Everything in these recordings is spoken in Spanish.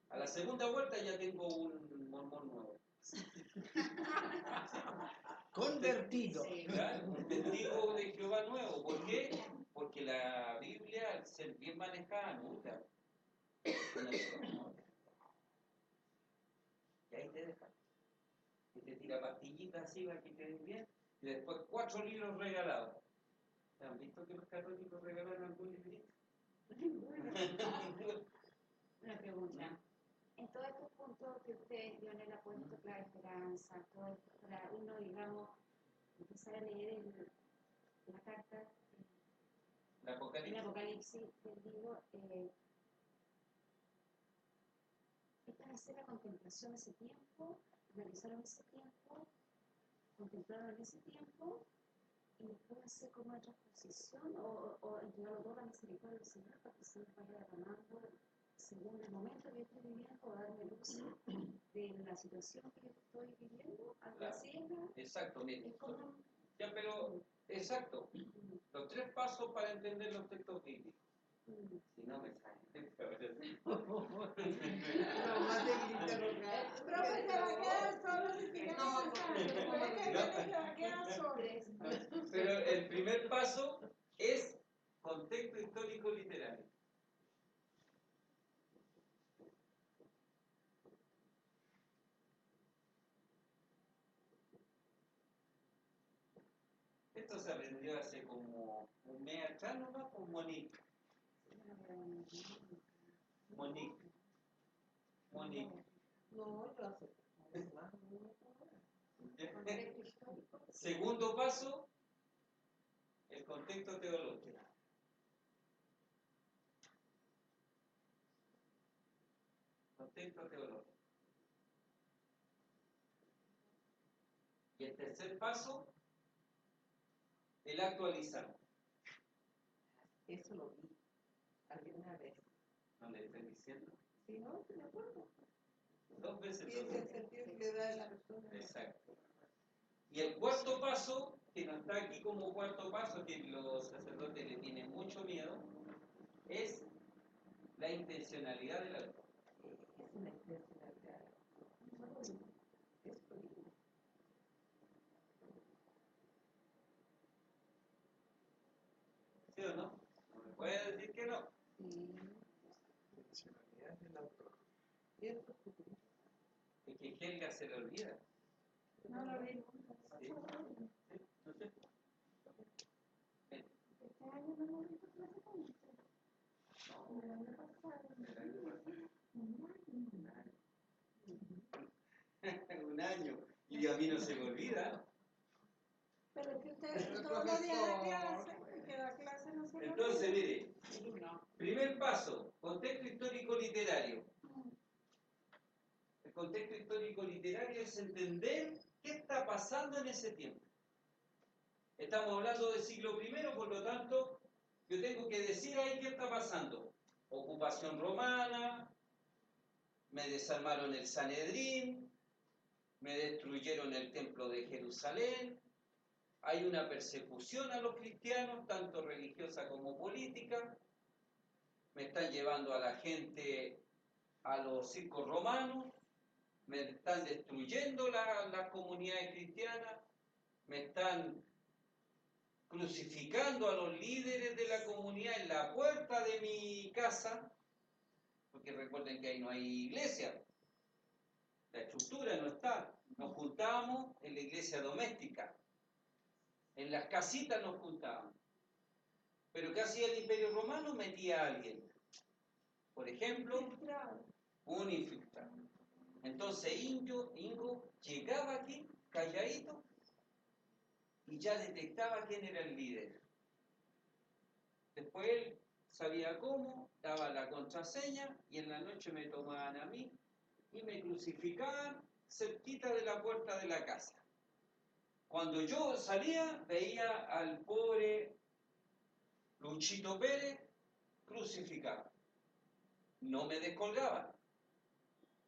A la segunda vuelta ya tengo un mormón nuevo. Convertido. Claro, un testigo de Jehová nuevo. ¿Por qué? Porque la Biblia, al ser bien manejada, nunca. Y ahí te deja. Y te tira pastillitas así para que queden bien. Y después 4 libros regalados. ¿Han visto que los católicos regalan algún librito? Una pregunta. En todos estos puntos que usted dio en el apóstol, la esperanza, todo esto, para uno, digamos, empezar a leer la carta, El Apocalipsis. el Apocalipsis del libro, es para hacer la contemplación ese tiempo, realizaron ese tiempo, contemplaron en ese tiempo, y después hacer como una transposición o entregarlo todo a la misericordia del Señor para que se nos vaya derramando según el momento que yo estoy viviendo o darme luz de la situación que yo estoy viviendo, algo así, ¿no? Exacto, mire. Es como... Ya, pero, exacto. Los 3 pasos para entender los textos bíblicos. Si no me sale. No, más de interrogar. Profe, se va a quedar solo si sigue avanzando. Puede que viene se va a quedar solo. Pero el primer paso es contexto histórico literario. Esto se aprendió hace como un mes atrás nomás con Monique. No, yo hace más. Contexto histórico. Segundo paso, el contexto teológico. Contexto teológico. Y el tercer paso, el actualizar. Eso lo vi alguna vez. No le estoy diciendo. Si no, estoy de acuerdo. 2 veces. Y es el sentido que le da a la persona. Exacto. Y el cuarto paso, que no está aquí como cuarto paso, que los sacerdotes le tienen mucho miedo, es la intencionalidad del autor. Es una intencionalidad. Es político. ¿Sí o no? No me puede decir que no. Sí. Intencionalidad del autor. Y eso es futuro. Es que Helga se le olvida. No lo vi. Sí. No sé. Este año no hemos visto clase con usted. El año pasado. Un año. Y a mí no se me olvida. Pero es que usted todos los días da clase, el que da clase no se lo Entonces, olvida. mire, primer paso, contexto histórico literario. El contexto histórico literario es entender qué está pasando en ese tiempo. Estamos hablando del siglo I, por lo tanto, yo tengo que decir ahí qué está pasando. Ocupación romana, me desarmaron el Sanedrín, me destruyeron el templo de Jerusalén, hay una persecución a los cristianos, tanto religiosa como política, me están llevando a la gente a los circos romanos, me están destruyendo las comunidades cristianas, me están crucificando a los líderes de la comunidad en la puerta de mi casa, porque recuerden que ahí no hay iglesia, la estructura no está, nos juntábamos en la iglesia doméstica, en las casitas nos juntábamos. Pero ¿qué hacía el Imperio Romano? Metía a alguien, por ejemplo, un infiltrado. Entonces Ingo llegaba aquí, calladito, y ya detectaba quién era el líder. Después él sabía cómo, daba la contraseña, y en la noche me tomaban a mí y me crucificaban cerquita de la puerta de la casa. Cuando yo salía, veía al pobre Luchito Pérez crucificado. No me descolgaban,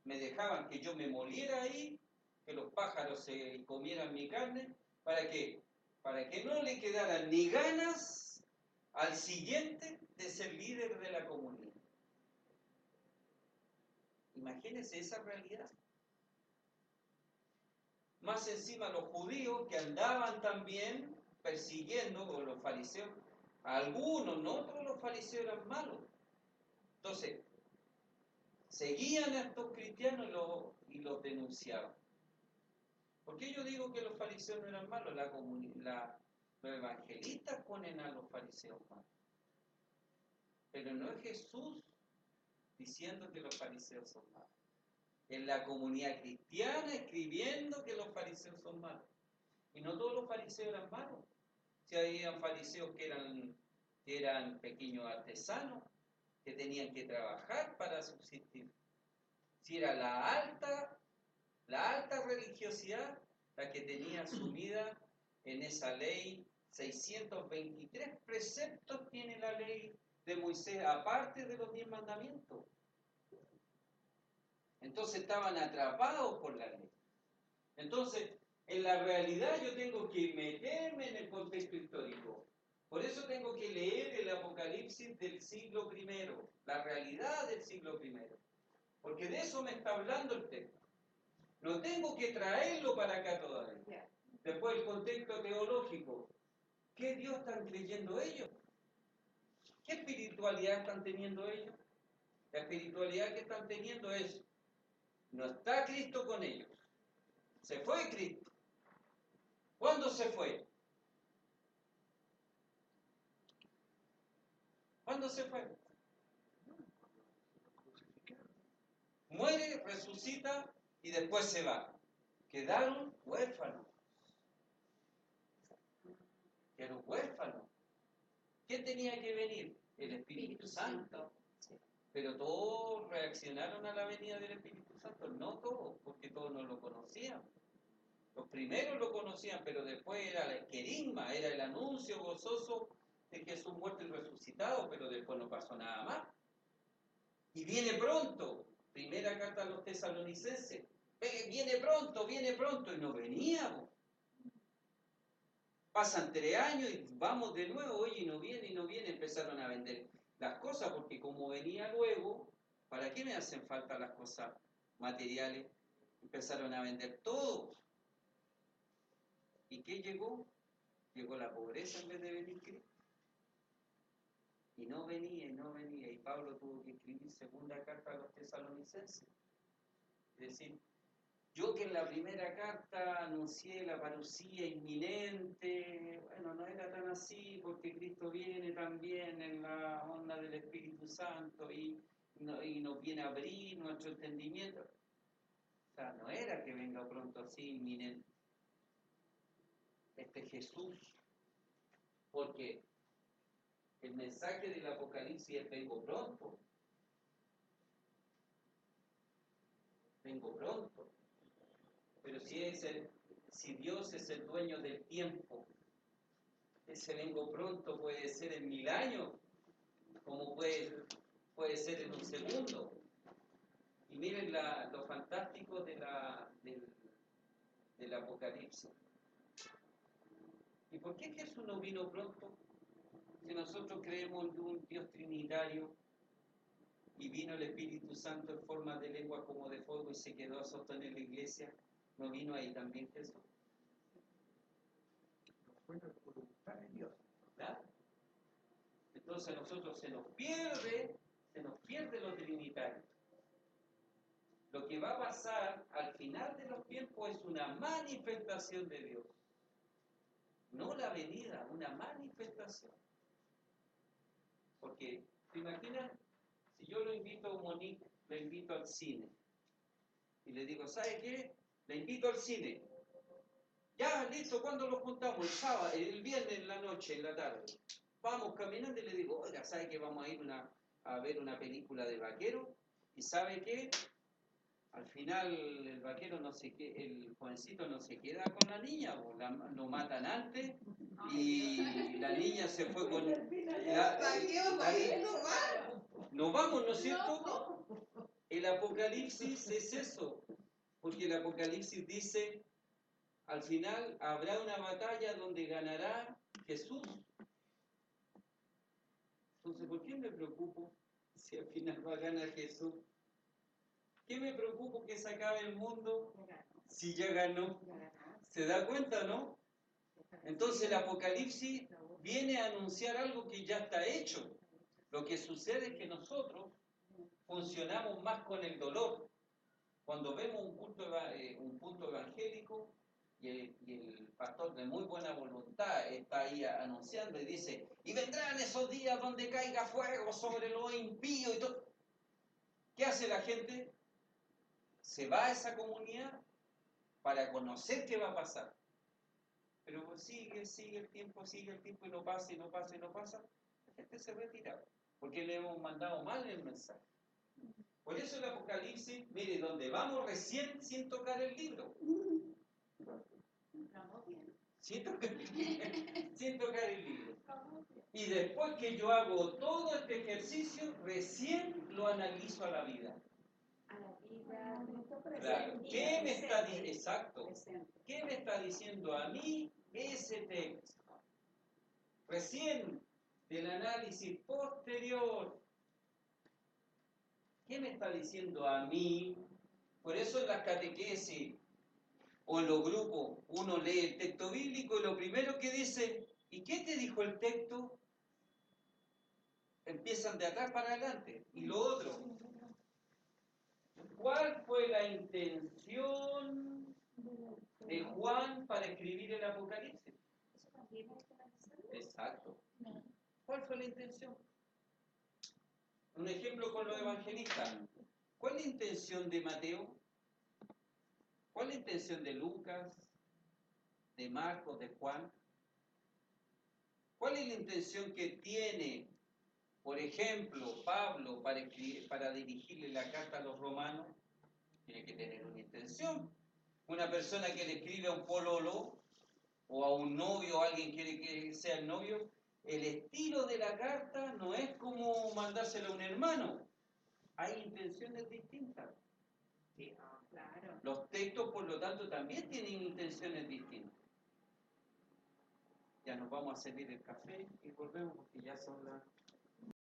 me dejaban que yo me moliera ahí, que los pájaros se comieran mi carne. ¿Para qué? Para que no le quedaran ni ganas al siguiente de ser líder de la comunidad. Imagínense esa realidad. Más encima los judíos que andaban también persiguiendo, o los fariseos, algunos, no todos los fariseos eran malos. Entonces, seguían a estos cristianos y los denunciaban. ¿Por qué yo digo que los fariseos no eran malos? Los evangelistas ponen a los fariseos malos. Pero no es Jesús diciendo que los fariseos son malos. Es la comunidad cristiana escribiendo que los fariseos son malos. Y no todos los fariseos eran malos. Si habían fariseos que eran pequeños artesanos, que tenían que trabajar para subsistir. Si era la alta religiosidad la que tenía sumida en esa ley. 623 preceptos tiene la ley de Moisés, aparte de los 10 mandamientos. Entonces estaban atrapados por la ley. Entonces, en la realidad yo tengo que meterme en el contexto histórico. Por eso tengo que leer el Apocalipsis del siglo I, la realidad del siglo I. Porque de eso me está hablando el texto. No tengo que traerlo para acá todavía. Después el contexto teológico. ¿Qué Dios están creyendo ellos? ¿Qué espiritualidad están teniendo ellos? La espiritualidad que están teniendo es, no está Cristo con ellos. Se fue Cristo. ¿Cuándo se fue? ¿Cuándo se fue? Muere, resucita y después se va. Quedaron huérfanos. Quedaron huérfanos. ¿Quién tenía que venir? El Espíritu Santo. Pero todos reaccionaron a la venida del Espíritu Santo. No todos, porque todos no lo conocían. Los primeros lo conocían, pero después era el querigma, era el anuncio gozoso de Jesús muerto y resucitado, pero después no pasó nada más. Y viene pronto. Primera carta a los tesalonicenses. Viene pronto, y no veníamos. Pasan 3 años y vamos de nuevo, oye, y no viene, empezaron a vender las cosas, porque como venía luego, ¿para qué me hacen falta las cosas materiales? Empezaron a vender todo. ¿Y qué llegó? Llegó la pobreza en vez de venir Cristo. Y no venía. Y Pablo tuvo que escribir segunda carta a los tesalonicenses. Es decir, yo que en la primera carta anuncié la parucía inminente, bueno, no era tan así, porque Cristo viene también en la onda del Espíritu Santo y nos viene a abrir nuestro entendimiento. O sea, no era que venga pronto así inminente. Jesús, porque el mensaje del Apocalipsis es vengo pronto. Pero si Dios es el dueño del tiempo, ese vengo pronto puede ser en 1000 años, como puede ser en un segundo. Y miren lo fantástico del Apocalipsis. ¿Y por qué Jesús no vino pronto? Si nosotros creemos en un Dios trinitario y vino el Espíritu Santo en forma de lengua como de fuego y se quedó a sostener la iglesia, ¿no vino ahí también Jesús? No fue la voluntad de Dios. ¿Verdad? Entonces a nosotros se nos pierde lo trinitario. Lo que va a pasar al final de los tiempos es una manifestación de Dios. No la venida, una manifestación. Porque, ¿te imaginas? Si yo lo invito a Monique, le invito al cine. Y le digo, ¿sabe qué? Le invito al cine. Ya, listo, ¿cuándo lo juntamos? El sábado, el viernes en la noche, en la tarde. Vamos caminando y le digo, oiga, ¿sabe qué? Vamos a ir a ver una película de vaquero. ¿Y sabe qué? Al final el vaquero no se queda, el jovencito no se queda con la niña, lo matan antes y la niña se fue con nos vamos, ¿no es cierto? El Apocalipsis es eso, porque el Apocalipsis dice, al final habrá una batalla donde ganará Jesús. Entonces, ¿por qué me preocupo si al final va a ganar Jesús? ¿Qué me preocupo que se acabe el mundo Ya ganó, si ya ganó? ya ganó. ¿Se da cuenta, no? Entonces el Apocalipsis viene a anunciar algo que ya está hecho. Lo que sucede es que nosotros funcionamos más con el dolor. Cuando vemos un punto evangélico y el pastor de muy buena voluntad está ahí anunciando y dice, y vendrán esos días donde caiga fuego sobre los impíos y todo. ¿Qué hace la gente? Se va a esa comunidad para conocer qué va a pasar. Pero sigue el tiempo y no pasa y no pasa y no pasa. La gente se retira porque le hemos mandado mal el mensaje. Por eso el Apocalipsis, mire, donde vamos recién sin tocar el libro. Vamos bien. Sin tocar el libro. Vamos bien. Y después que yo hago todo este ejercicio, recién lo analizo a la vida. A la vida. Claro. ¿Qué me está diciendo? Presente. Exacto. Presente. ¿Qué me está diciendo a mí ese texto? Recién del análisis posterior. ¿Qué me está diciendo a mí? Por eso en las catequesis o en los grupos uno lee el texto bíblico y lo primero que dice, ¿y qué te dijo el texto? Empiezan de atrás para adelante. Y lo otro, ¿cuál fue la intención de Juan para escribir el Apocalipsis? Eso también hay que analizarlo. Exacto. ¿Cuál fue la intención? Un ejemplo con los evangelistas. ¿Cuál es la intención de Mateo? ¿Cuál es la intención de Lucas, de Marcos, de Juan? ¿Cuál es la intención que tiene, por ejemplo, Pablo para dirigirle la carta a los romanos? Tiene que tener una intención. Una persona que le escribe a un pololo o a un novio o alguien quiere que sea el novio, el estilo de la carta no es como mandársela a un hermano. Hay intenciones distintas. Sí, claro. Los textos, por lo tanto, también tienen intenciones distintas. Ya nos vamos a servir el café y volvemos porque ya son las